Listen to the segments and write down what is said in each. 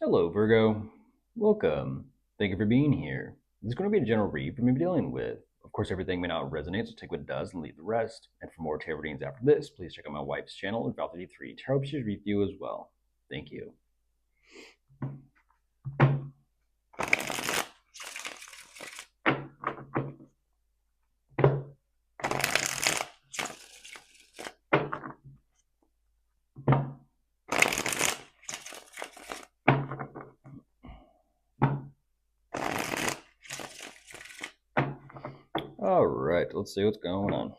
Hello, Virgo. Welcome. Thank you for being here. This is going to be a general read for me dealing with. Of course, everything may not resonate, so take what does and leave the rest. And for more tarot readings after this, please check out my wife's channel at Val33 Tarot. She's read you as well. Thank you. All right, let's see what's going on.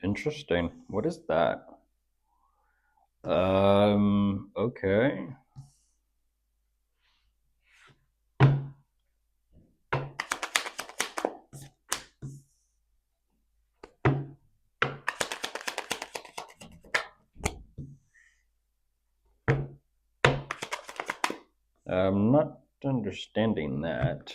Interesting. What is that? Okay. I'm not understanding that.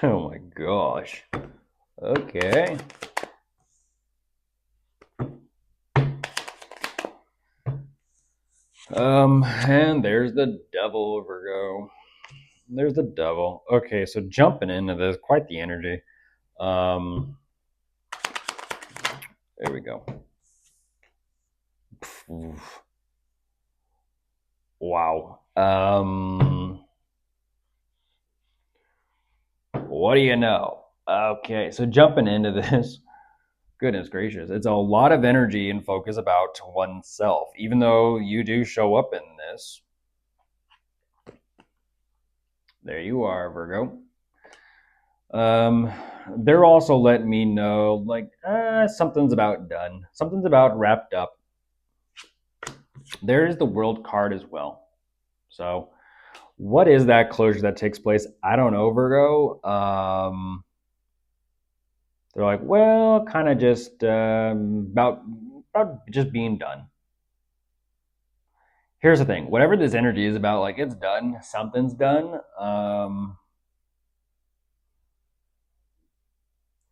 Oh my gosh. Okay. And there's the devil, Virgo. There's the devil. Okay, so jumping into this, quite the energy. There we go. Wow. What do you know? Okay, so jumping into this, goodness gracious, it's a lot of energy and focus about oneself, even though you do show up in this. There you are, Virgo. They're also letting me know, like, something's about done. Something's about wrapped up. There is the World card as well. So, what is that closure that takes place? I don't know, Virgo. They're like, well, kind of just about just being done. Here's the thing: whatever this energy is about, like it's done. Something's done.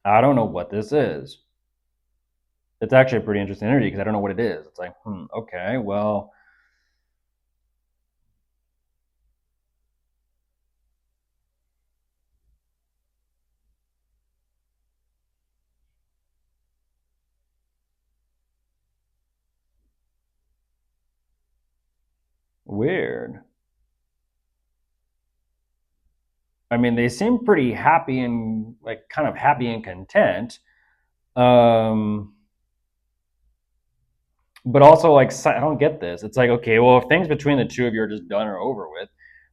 I don't know what this is. It's actually a pretty interesting energy because I don't know what it is. It's like, okay, well. Weird. I mean, they seem pretty happy and like kind of happy and content. But also like I don't get this. It's like, okay, well, if things between the two of you are just done or over with,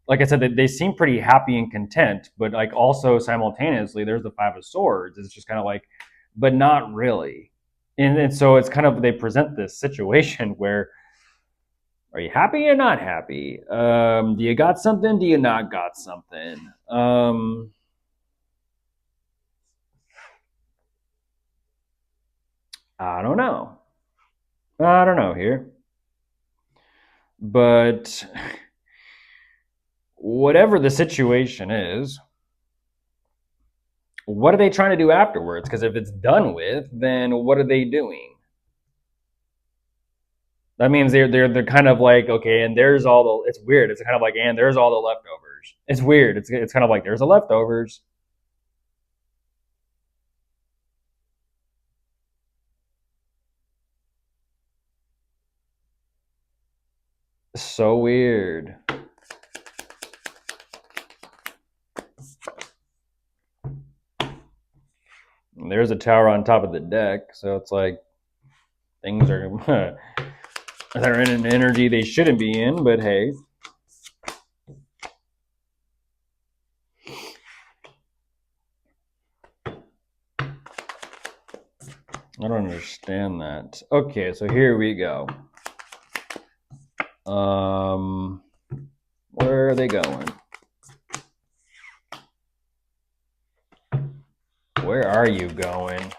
like I said, they seem pretty happy and content, but like also simultaneously, there's the Five of Swords. It's just kind of like, but not really. And so it's kind of they present this situation where are you happy or not happy? Do you got something? Do you not got something? I don't know. I don't know here. But whatever the situation is, what are they trying to do afterwards? Because if it's done with, then what are they doing? That means they're kind of like, okay, and there's all the it's weird. It's kind of like, and there's all the leftovers. It's weird. It's kind of like there's the leftovers. So weird. And there's a tower on top of the deck, so it's like things are they're in an energy they shouldn't be in, but hey. I don't understand that. Okay, so here we go. Where are they going? Where are you going?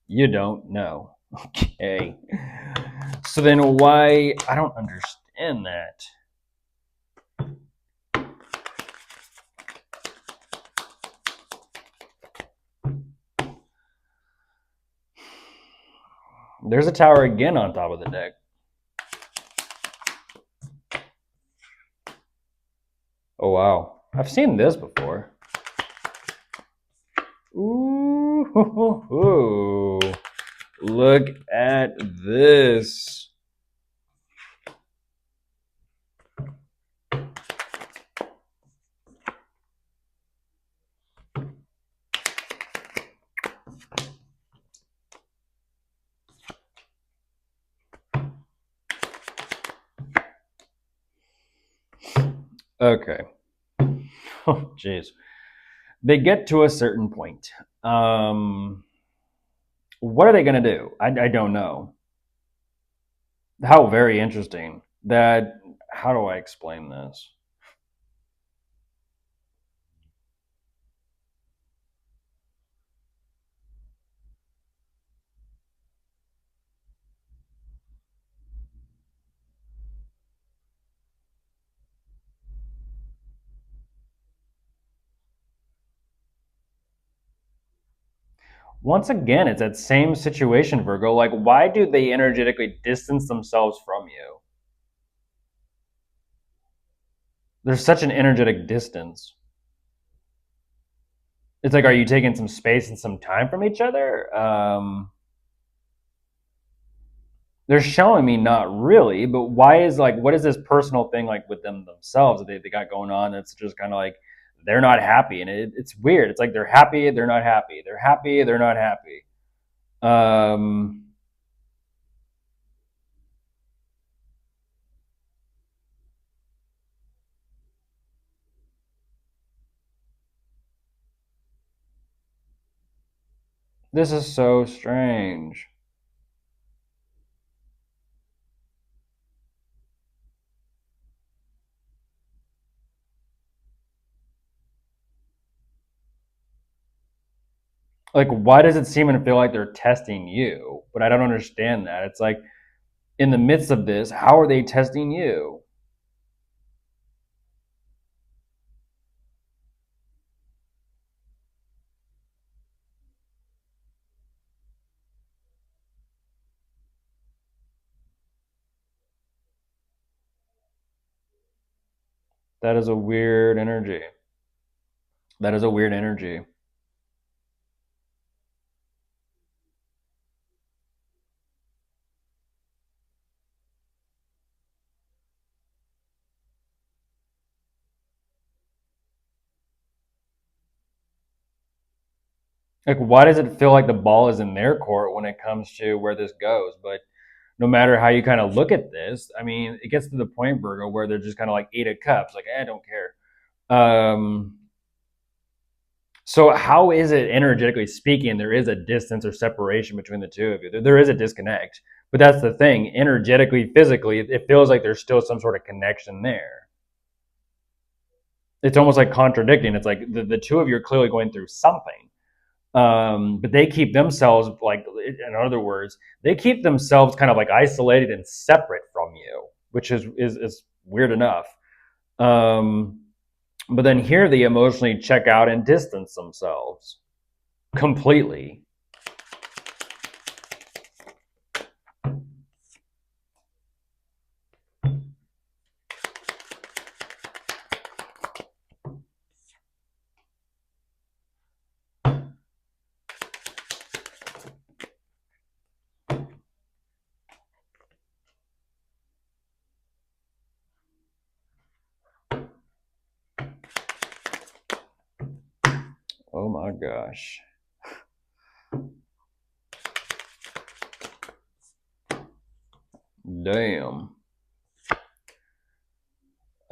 You don't know. Okay. So then why? I don't understand that. There's a tower again on top of the deck. Oh, wow. I've seen this before. Ooh. Look at this. Okay. Oh, jeez. They get to a certain point. What are they going to do? I don't know. How very interesting. That, how do I explain this? Once again, it's that same situation, Virgo. Like, why do they energetically distance themselves from you? There's such an energetic distance. It's like, are you taking some space and some time from each other? They're showing me not really, but why is like, what is this personal thing like with them themselves that they got going on? It's just kind of like they're not happy, and it's weird. It's like they're happy, they're not happy. They're happy, they're not happy. Um, this is so strange. Like, why does it seem and feel like they're testing you? But I don't understand that. It's like in the midst of this, how are they testing you? That is a weird energy. That is a weird energy. Like, why does it feel like the ball is in their court when it comes to where this goes? But no matter how you kind of look at this, I mean, it gets to the point, Virgo, where they're just kind of like 8 of cups, like, I don't care. Um, so how is it energetically speaking? There is a distance or separation between the two of you. There is a disconnect, but that's the thing. Energetically, physically, it feels like there's still some sort of connection there. It's almost like contradicting. It's like the two of you are clearly going through something, but they keep themselves like, in other words, they keep themselves kind of like isolated and separate from you, which is weird enough. um, but then here they emotionally check out and distance themselves completely. Oh my gosh. Damn.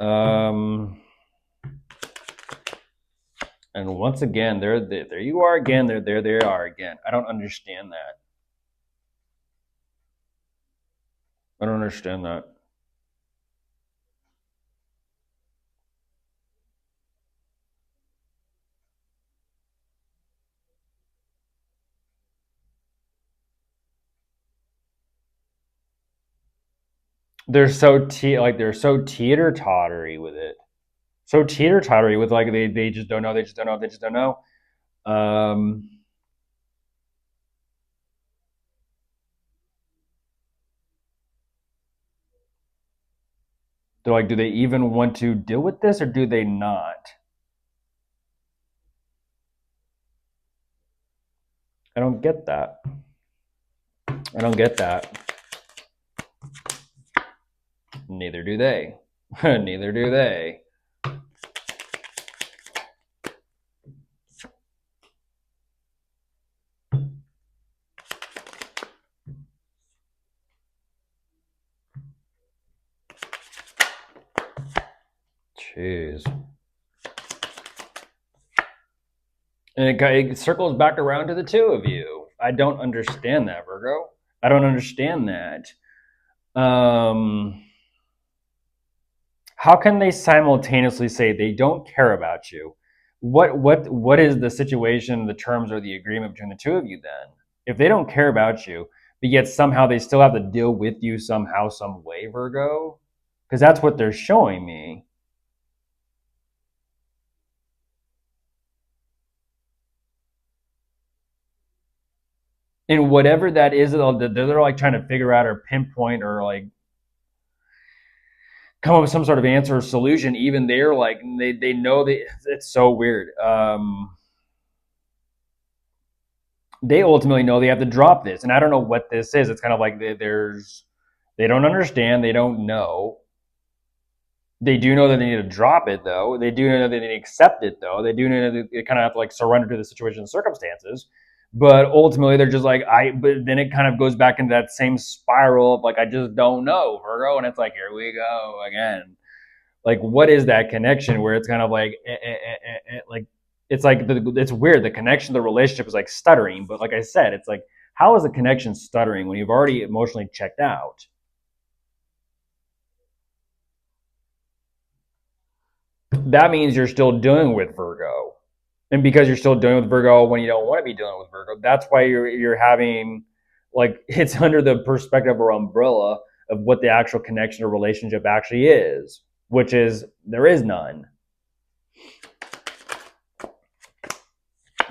um and once again, there you are again, there they are again. I don't understand that. I don't understand that. They're so teeter tottery with it. So teeter tottery with like they just don't know, they just don't know, they just don't know. Um, they're like, do they even want to deal with this or do they not? I don't get that. I don't get that. Neither do they. Neither do they. Jeez. And it circles back around to the two of you. I don't understand that, Virgo. I don't understand that. Um, how can they simultaneously say they don't care about you? What is the situation, the terms, or the agreement between the two of you then? If they don't care about you, but yet somehow they still have to deal with you somehow, some way, Virgo? Because that's what they're showing me. And whatever that is, they're like trying to figure out or pinpoint or like come up with some sort of answer or solution. Even they're like they know that it's so weird. They ultimately know they have to drop this, and I don't know what this is. It's kind of like they don't understand, they don't know. They do know that they need to drop it, though. They do know that they need to accept it, though. They do know that they kind of have to like surrender to the situation and circumstances. But ultimately, they're just like I. But then it kind of goes back into that same spiral of like I just don't know, Virgo, and it's like here we go again. Like what is that connection where it's kind of like like it's like it's weird. The connection, the relationship is like stuttering. But like I said, it's like how is the connection stuttering when you've already emotionally checked out? That means you're still dealing with Virgo. And because you're still dealing with Virgo when you don't want to be dealing with Virgo, that's why you're having like it's under the perspective or umbrella of what the actual connection or relationship actually is, which is there is none.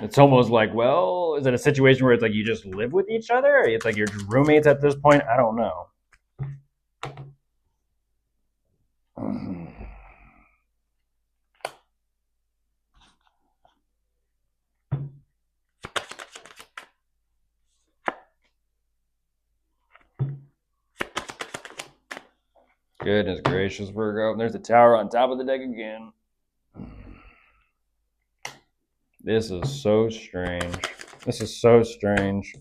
It's almost like, well, is it a situation where it's like you just live with each other? It's like you're roommates at this point? I don't know. Goodness gracious, Virgo. There's the tower on top of the deck again. This is so strange. This is so strange.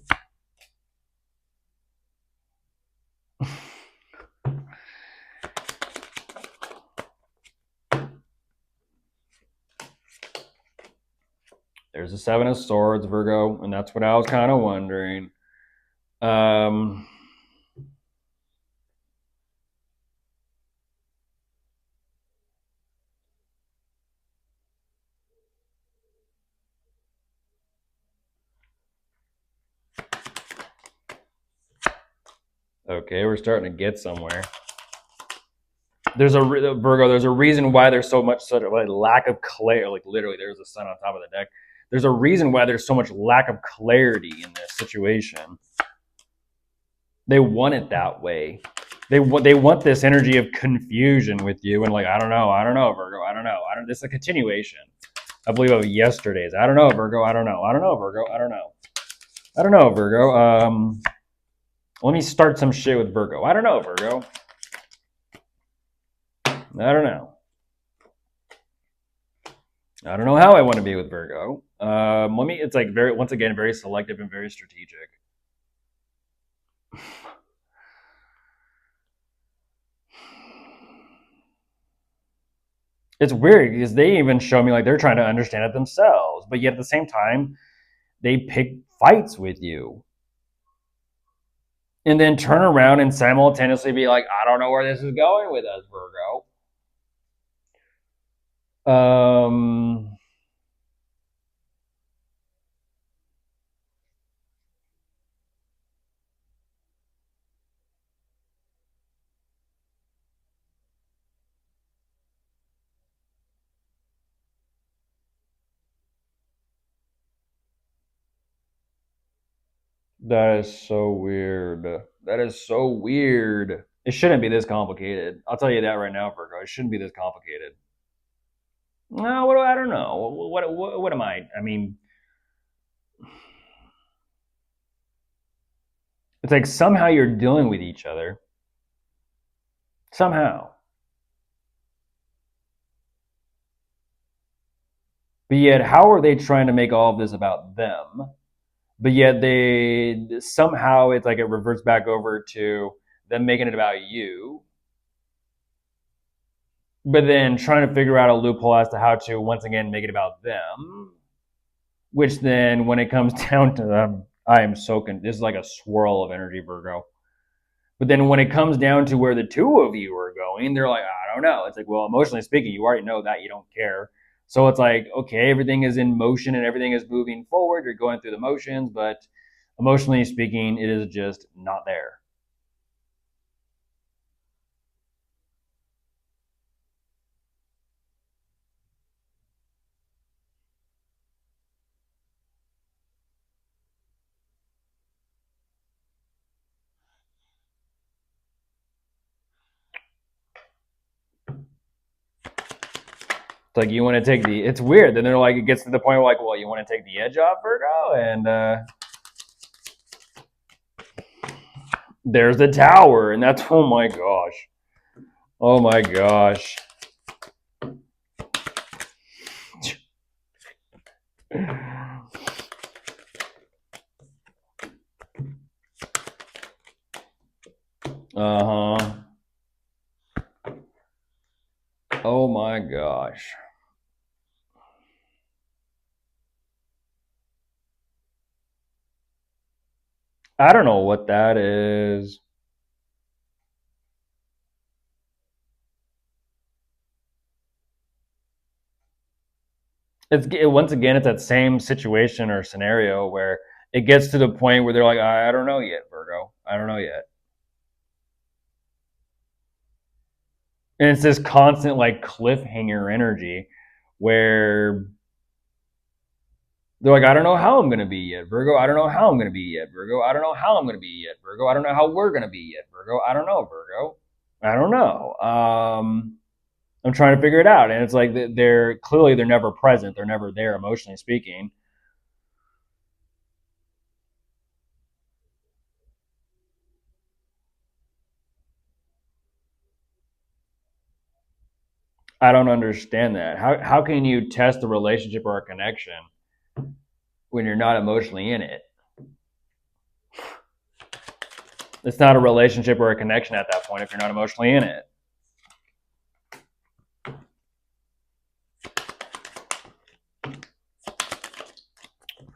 There's the Seven of Swords, Virgo, and that's what I was kind of wondering. Um, okay, we're starting to get somewhere. There's a Virgo. There's a reason why there's so much sort of like lack of clarity. Like literally, there's a sun on top of the deck. There's a reason why there's so much lack of clarity in this situation. They want it that way. They want this energy of confusion with you and like I don't know Virgo, I don't know. This is a continuation, I believe, of yesterday's. I don't know Virgo, I don't know Virgo, I don't know Virgo. Let me start some shit with Virgo. I don't know Virgo. I don't know. I don't know how I want to be with Virgo. Let me. It's like very once again very selective and very strategic. It's weird because they even show me like they're trying to understand it themselves, but yet at the same time, they pick fights with you. and then turn around and simultaneously be like, I don't know where this is going with us, Virgo. Um, that is so weird. That is so weird. It shouldn't be this complicated. I'll tell you that right now, Virgo. It shouldn't be this complicated. No, what do I don't know. What am I? I mean, it's like somehow you're dealing with each other. Somehow. But yet, how are they trying to make all of this about them? But yet, they somehow it's like it reverts back over to them making it about you. But then trying to figure out a loophole as to how to once again make it about them. Which then, when it comes down to them, I am so this is like a swirl of energy, Virgo. But then when it comes down to where the two of you are going, they're like, I don't know. It's like, well, emotionally speaking, you already know that you don't care. So it's like, okay, everything is in motion and everything is moving forward. You're going through the motions, but emotionally speaking, it is just not there. It's like you want to take the. It's weird. Then they're like, it gets to the point where like, well, you want to take the edge off, Virgo, and there's the tower, and that's oh my gosh, oh my gosh. Uh-huh. Oh my gosh. I don't know what that is. It's once again it's that same situation or scenario where it gets to the point where they're like, I don't know yet, Virgo. I don't know yet. And it's this constant like cliffhanger energy where they're like, I don't know how I'm gonna be yet, Virgo. I don't know how I'm gonna be yet, Virgo. I don't know how I'm gonna be yet, Virgo. I don't know how we're gonna be yet, Virgo. I don't know, Virgo. I don't know. I'm trying to figure it out, and it's like they're clearly they're never present. They're never there emotionally speaking. I don't understand that. How can you test a relationship or a connection when you're not emotionally in it? It's not a relationship or a connection at that point if you're not emotionally in it.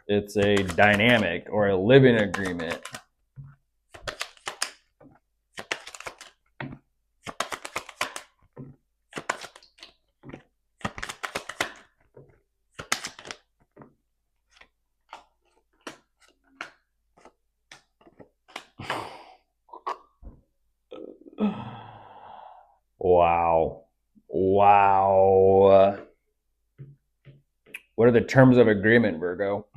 It's a dynamic or a living agreement. Wow. Wow. What are the terms of agreement, Virgo?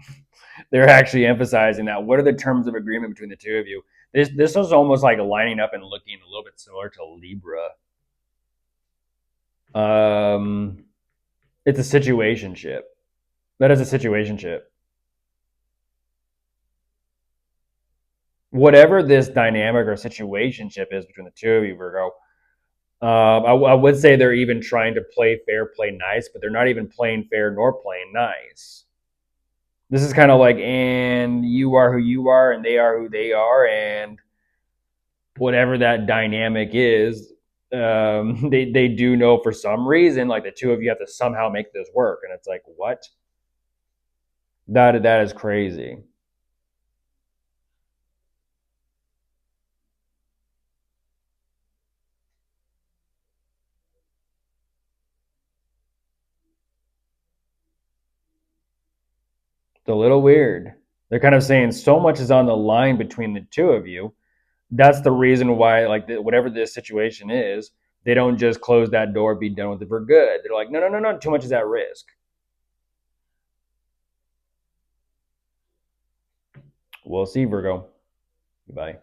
They're actually emphasizing that. What are the terms of agreement between the two of you? This is almost like lining up and looking a little bit similar to Libra. Um, it's a situationship. That is a situationship. Whatever this dynamic or situationship is between the two of you, Virgo, I would say they're even trying to play fair, play nice, but they're not even playing fair nor playing nice. This is kind of like, and you are who you are, and they are who they are, and whatever that dynamic is, they do know for some reason, like the two of you have to somehow make this work, and it's like, what? That is crazy. It's a little weird. They're kind of saying so much is on the line between the two of you. That's the reason why, like, whatever this situation is, they don't just close that door, be done with it for good. They're like, no, no, no, no, too much is at risk. We'll see, Virgo. Goodbye.